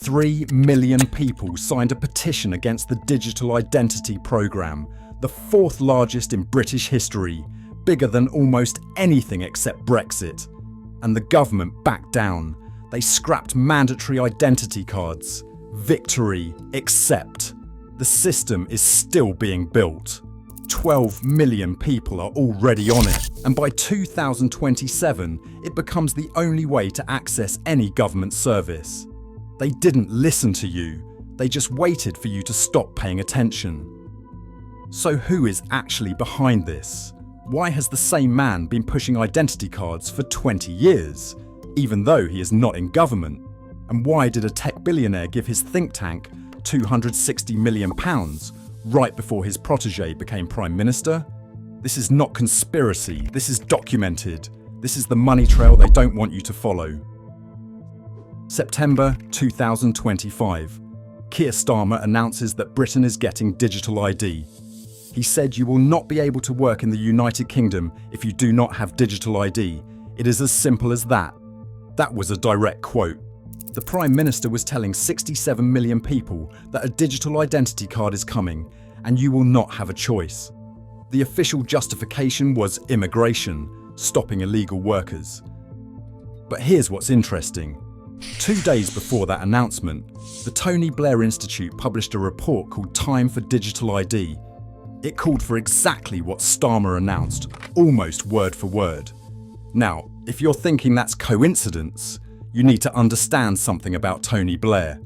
3 million people signed a petition against the Digital Identity Programme, the fourth largest in British history, bigger than almost anything except Brexit. And the government backed down. They scrapped mandatory identity cards. Victory, accept. The system is still being built. 12 million people are already on it, and by 2027, it becomes the only way to access any government service. They didn't listen to you, they just waited for you to stop paying attention. So who is actually behind this? Why has the same man been pushing identity cards for 20 years, even though he is not in government? And why did a tech billionaire give his think tank £260 million right before his protege became Prime Minister? This is not conspiracy, this is documented. This is the money trail they don't want you to follow. September 2025. Keir Starmer announces that Britain is getting digital ID. He said you will not be able to work in the United Kingdom if you do not have digital ID. It is as simple as that. That was a direct quote. The Prime Minister was telling 67 million people that a digital identity card is coming and you will not have a choice. The official justification was immigration, stopping illegal workers. But here's what's interesting. 2 days before that announcement, the Tony Blair Institute published a report called Time for Digital ID. It called for exactly what Starmer announced, almost word for word. Now, if you're thinking that's coincidence, you need to understand something about Tony Blair.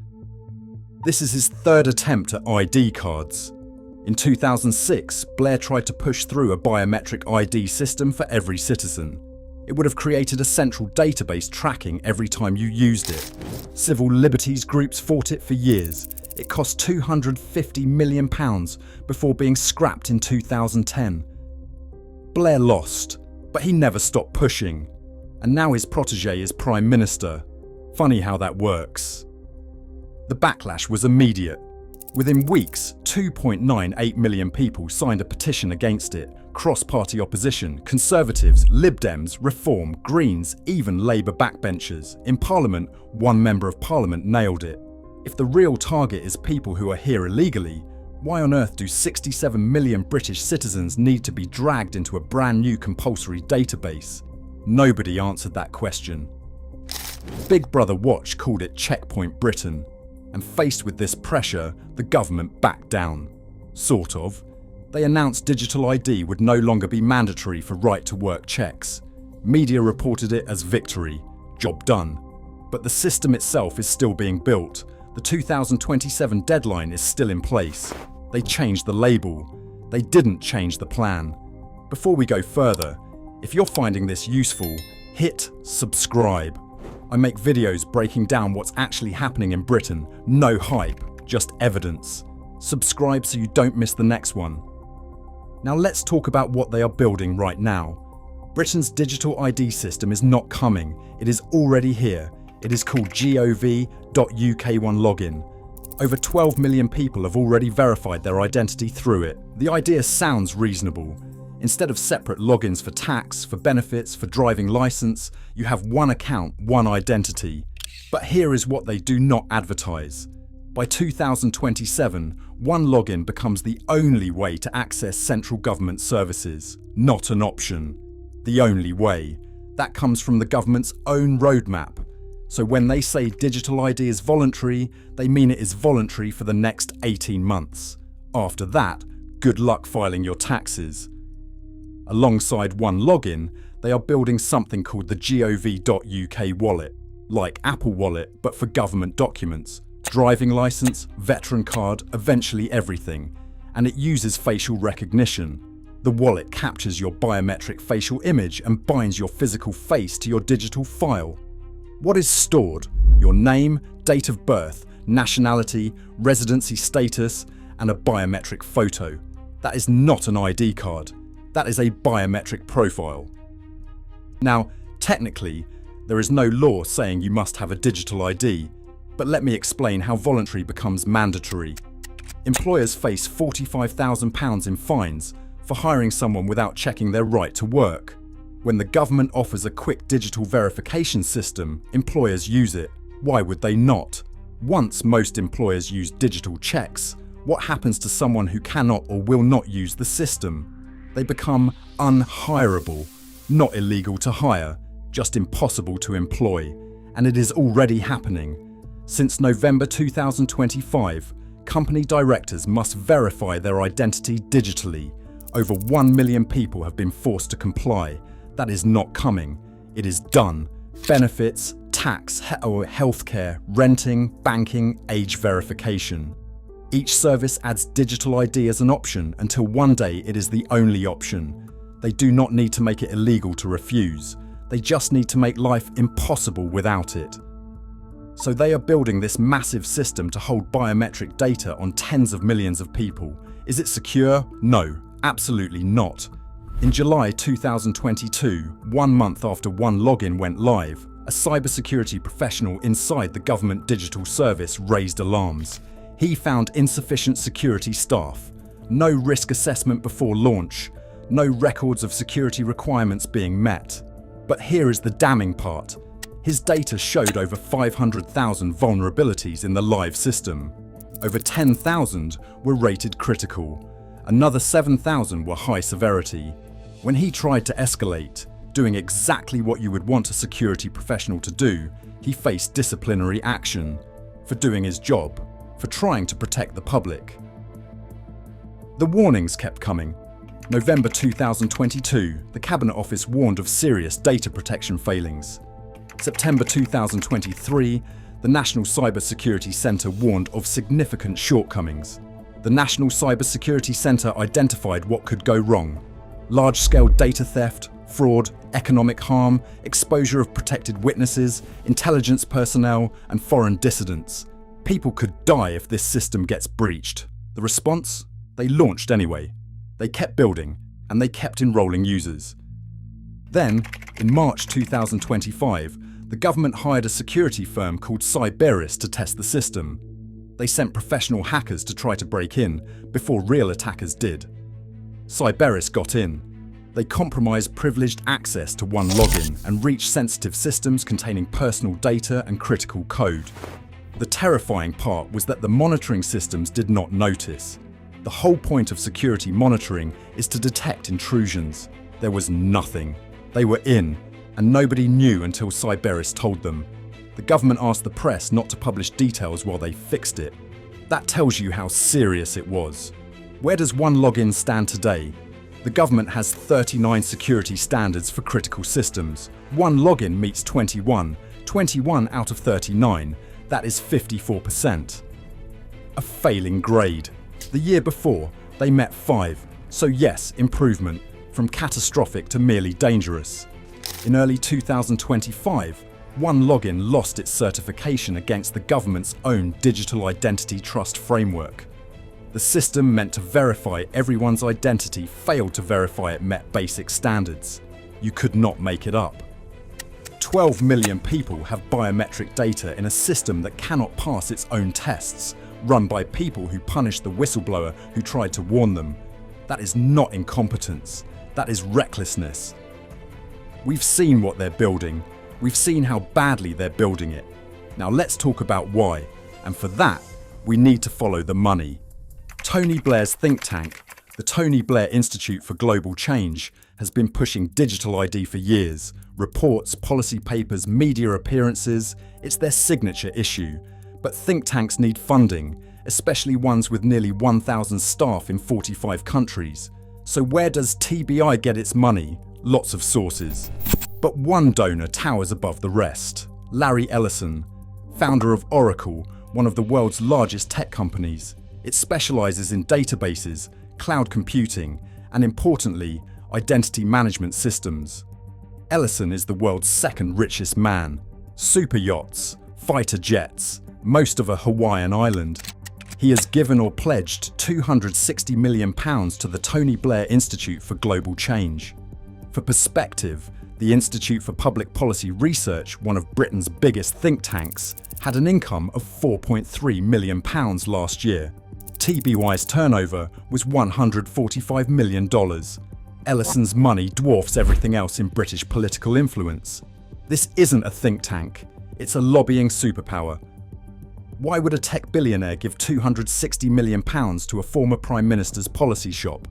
This is his third attempt at ID cards. In 2006, Blair tried to push through a biometric ID system for every citizen. It would have created a central database tracking every time you used it. Civil liberties groups fought it for years. It cost £250 million before being scrapped in 2010. Blair lost, but he never stopped pushing. And now his protege is Prime Minister. Funny how that works. The backlash was immediate. Within weeks, 2.98 million people signed a petition against it. Cross-party opposition, Conservatives, Lib Dems, Reform, Greens, even Labour backbenchers. In Parliament, one Member of Parliament nailed it. If the real target is people who are here illegally, why on earth do 67 million British citizens need to be dragged into a brand new compulsory database? Nobody answered that question. Big Brother Watch called it Checkpoint Britain. And faced with this pressure, the government backed down. Sort of. They announced digital ID would no longer be mandatory for right-to-work checks. Media reported it as victory. Job done. But the system itself is still being built. The 2027 deadline is still in place. They changed the label. They didn't change the plan. Before we go further, if you're finding this useful, hit subscribe. I make videos breaking down what's actually happening in Britain. No hype, just evidence. Subscribe so you don't miss the next one. Now let's talk about what they are building right now. Britain's digital ID system is not coming. It is already here. It is called gov.uk1 login. Over 12 million people have already verified their identity through it. The idea sounds reasonable. Instead of separate logins for tax, for benefits, for driving license, you have one account, one identity. But here is what they do not advertise. By 2027, one login becomes the only way to access central government services, not an option. The only way. That comes from the government's own roadmap. So when they say digital ID is voluntary, they mean it is voluntary for the next 18 months. After that, good luck filing your taxes. Alongside one login, they are building something called the gov.uk wallet, like Apple Wallet but for government documents, driving license, veteran card, eventually everything, and it uses facial recognition. The wallet captures your biometric facial image and binds your physical face to your digital file. What is stored? Your name, date of birth, nationality, residency status, and a biometric photo. That is not an ID card. That is a biometric profile. Now, technically, there is no law saying you must have a digital ID, but let me explain how voluntary becomes mandatory. Employers face £45,000 in fines for hiring someone without checking their right to work. When the government offers a quick digital verification system, employers use it. Why would they not? Once most employers use digital checks, what happens to someone who cannot or will not use the system? They become unhireable, not illegal to hire, just impossible to employ. And it is already happening. Since November 2025, company directors must verify their identity digitally. Over 1 million people have been forced to comply. That is not coming. It is done. Benefits, tax, healthcare, renting, banking, age verification. Each service adds digital ID as an option until one day it is the only option. They do not need to make it illegal to refuse. They just need to make life impossible without it. So they are building this massive system to hold biometric data on tens of millions of people. Is it secure? No, absolutely not. In July 2022, 1 month after One Login went live, a cybersecurity professional inside the government digital service raised alarms. He found insufficient security staff, no risk assessment before launch, no records of security requirements being met. But here is the damning part. His data showed over 500,000 vulnerabilities in the live system. Over 10,000 were rated critical. Another 7,000 were high severity. When he tried to escalate, doing exactly what you would want a security professional to do, he faced disciplinary action for doing his job, for trying to protect the public. The warnings kept coming. November 2022, the Cabinet Office warned of serious data protection failings. September 2023, the National Cybersecurity Centre warned of significant shortcomings. The National Cybersecurity Centre identified what could go wrong: large-scale data theft, fraud, economic harm, exposure of protected witnesses, intelligence personnel, and foreign dissidents. People could die if this system gets breached. The response? They launched anyway. They kept building, and they kept enrolling users. Then, in March 2025, the government hired a security firm called Cyberis to test the system. They sent professional hackers to try to break in before real attackers did. Cyberis got in. They compromised privileged access to One Login and reached sensitive systems containing personal data and critical code. The terrifying part was that the monitoring systems did not notice. The whole point of security monitoring is to detect intrusions. There was nothing. They were in, and nobody knew until Cyberis told them. The government asked the press not to publish details while they fixed it. That tells you how serious it was. Where does One Login stand today? The government has 39 security standards for critical systems. One Login meets 21 out of 39. That is 54%. A failing grade. The year before, they met 5. So yes, improvement, from catastrophic to merely dangerous. In early 2025, One Login lost its certification against the government's own digital identity trust framework. The system meant to verify everyone's identity failed to verify it met basic standards. You could not make it up. 12 million people have biometric data in a system that cannot pass its own tests, run by people who punished the whistleblower who tried to warn them. That is not incompetence. That is recklessness. We've seen what they're building. We've seen how badly they're building it. Now let's talk about why. And for that, we need to follow the money. Tony Blair's think tank, the Tony Blair Institute for Global Change, has been pushing digital ID for years. Reports, policy papers, media appearances, it's their signature issue. But think tanks need funding, especially ones with nearly 1,000 staff in 45 countries. So where does TBI get its money? Lots of sources. But one donor towers above the rest. Larry Ellison, founder of Oracle, one of the world's largest tech companies. It specializes in databases, cloud computing, and importantly, identity management systems. Ellison is the world's second richest man. Super yachts, fighter jets, most of a Hawaiian island. He has given or pledged £260 million to the Tony Blair Institute for Global Change. For perspective, the Institute for Public Policy Research, one of Britain's biggest think tanks, had an income of £4.3 million last year. TBY's turnover was $145 million. Ellison's money dwarfs everything else in British political influence. This isn't a think tank, it's a lobbying superpower. Why would a tech billionaire give £260 million to a former Prime Minister's policy shop?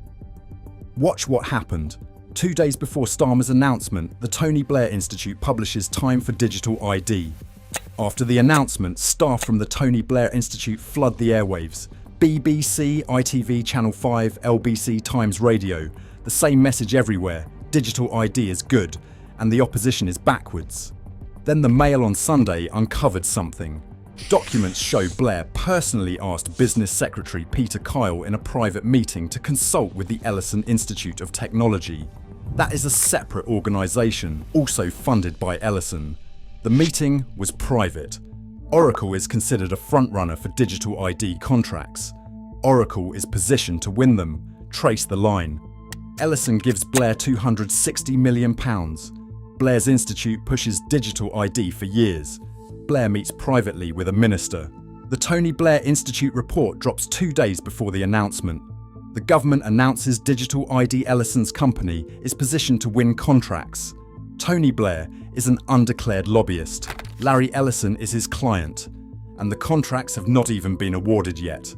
Watch what happened. 2 days before Starmer's announcement, the Tony Blair Institute publishes Time for Digital ID. After the announcement, staff from the Tony Blair Institute flood the airwaves. BBC, ITV, Channel 5, LBC, Times Radio. The same message everywhere: digital ID is good, and the opposition is backwards. Then the Mail on Sunday uncovered something. Documents show Blair personally asked Business Secretary Peter Kyle in a private meeting to consult with the Ellison Institute of Technology. That is a separate organisation, also funded by Ellison. The meeting was private. Oracle is considered a frontrunner for digital ID contracts. Oracle is positioned to win them. Trace the line. Ellison gives Blair £260 million. Blair's institute pushes digital ID for years. Blair meets privately with a minister. The Tony Blair Institute report drops 2 days before the announcement. The government announces Digital ID Ellison's company is positioned to win contracts. Tony Blair is an undeclared lobbyist. Larry Ellison is his client, and the contracts have not even been awarded yet.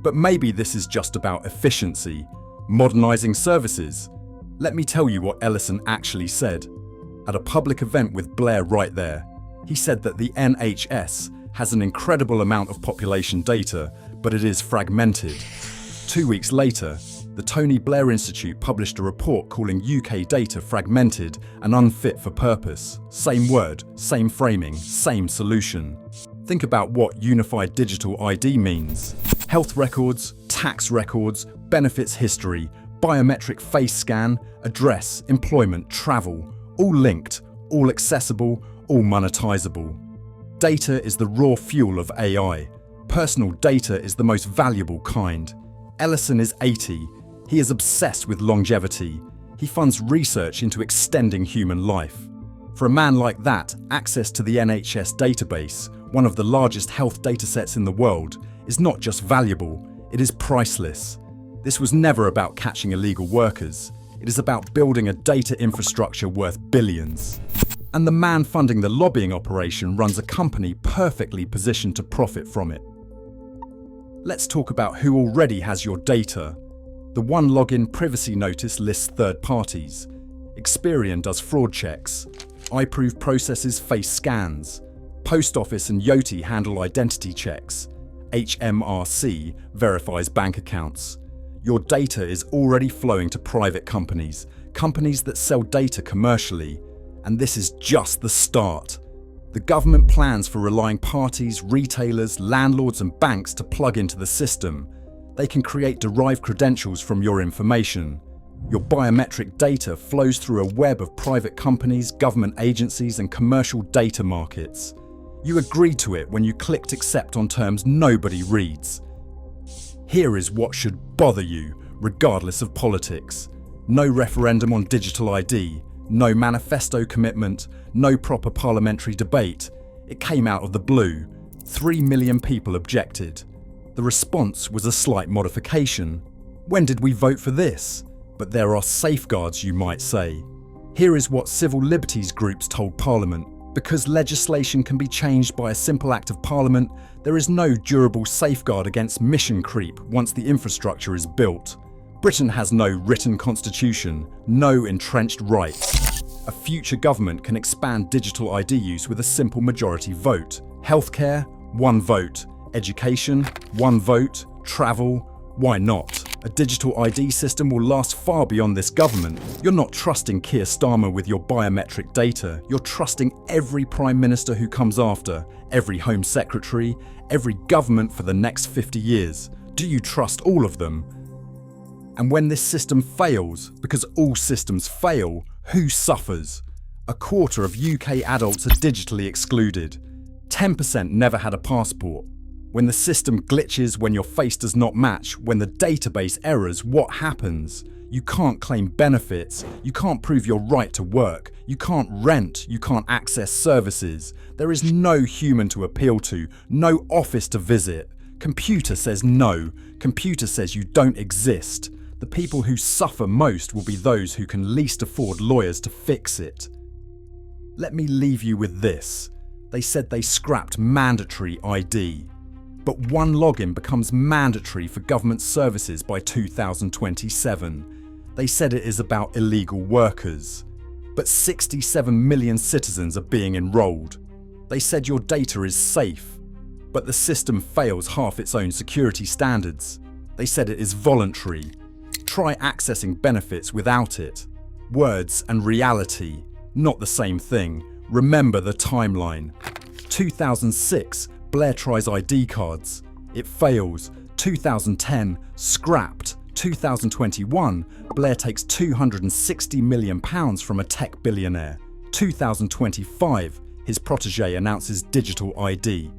But maybe this is just about efficiency, modernising services. Let me tell you what Ellison actually said. At a public event with Blair right there, he said that the NHS has an incredible amount of population data, but it is fragmented. 2 weeks later, the Tony Blair Institute published a report calling UK data fragmented and unfit for purpose. Same word, same framing, same solution. Think about what unified digital ID means. Health records, tax records, benefits history, biometric face scan, address, employment, travel, all linked, all accessible, all monetizable. Data is the raw fuel of AI. Personal data is the most valuable kind. Ellison is 80. He is obsessed with longevity. He funds research into extending human life. For a man like that, access to the NHS database, one of the largest health datasets in the world, is not just valuable, it is priceless. This was never about catching illegal workers. It is about building a data infrastructure worth billions. And the man funding the lobbying operation runs a company perfectly positioned to profit from it. Let's talk about who already has your data. The One Login privacy notice lists third parties. Experian does fraud checks. iProve processes face scans. Post Office and Yoti handle identity checks. HMRC verifies bank accounts. Your data is already flowing to private companies, companies that sell data commercially. And this is just the start. The government plans for relying parties, retailers, landlords and banks to plug into the system. They can create derived credentials from your information. Your biometric data flows through a web of private companies, government agencies and commercial data markets. You agree to it when you clicked accept on terms nobody reads. Here is what should bother you, regardless of politics. No referendum on digital ID. No manifesto commitment, no proper parliamentary debate. It came out of the blue. 3 million people objected. The response was a slight modification. When did we vote for this? But there are safeguards, you might say. Here is what civil liberties groups told Parliament. Because legislation can be changed by a simple act of Parliament, there is no durable safeguard against mission creep once the infrastructure is built. Britain has no written constitution, no entrenched rights. A future government can expand digital ID use with a simple majority vote. Healthcare, 1 vote. Education, 1 vote. Travel, why not? A digital ID system will last far beyond this government. You're not trusting Keir Starmer with your biometric data. You're trusting every Prime Minister who comes after, every Home Secretary, every government for the next 50 years. Do you trust all of them? And when this system fails, because all systems fail, who suffers? A quarter of UK adults are digitally excluded. 10% never had a passport. When the system glitches, when your face does not match, when the database errors, what happens? You can't claim benefits, you can't prove your right to work, you can't rent, you can't access services. There is no human to appeal to, no office to visit. Computer says no, computer says you don't exist. The people who suffer most will be those who can least afford lawyers to fix it. Let me leave you with this. They said they scrapped mandatory ID. But one login becomes mandatory for government services by 2027. They said it is about illegal workers. But 67 million citizens are being enrolled. They said your data is safe, but the system fails half its own security standards. They said it is voluntary. Try accessing benefits without it. Words and reality, not the same thing. Remember the timeline. 2006, Blair tries ID cards. It fails. 2010, scrapped. 2021, Blair takes £260 million from a tech billionaire. 2025, his protege announces digital ID.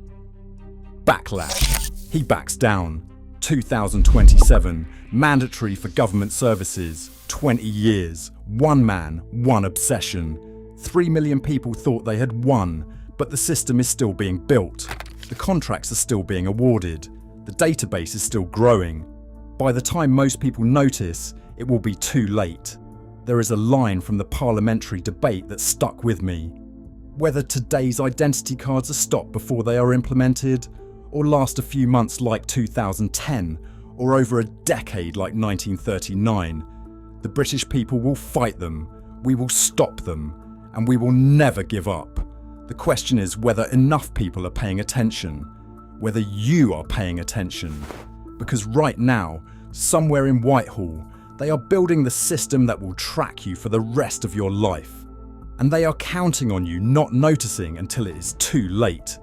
Backlash. He backs down. 2027, mandatory for government services. 20 years. One man, one obsession. 3 million people thought they had won, but the system is still being built. The contracts are still being awarded. The database is still growing. By the time most people notice, it will be too late. There is a line from the Parliamentary debate that stuck with me. Whether today's identity cards are stopped before they are implemented, or last a few months like 2010, or over a decade like 1939, the British people will fight them, we will stop them, and we will never give up. The question is whether enough people are paying attention, whether you are paying attention. Because right now, somewhere in Whitehall, they are building the system that will track you for the rest of your life. And they are counting on you not noticing until it is too late.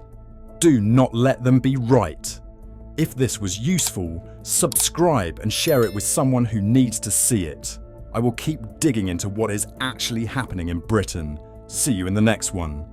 Do not let them be right. If this was useful, subscribe and share it with someone who needs to see it. I will keep digging into what is actually happening in Britain. See you in the next one.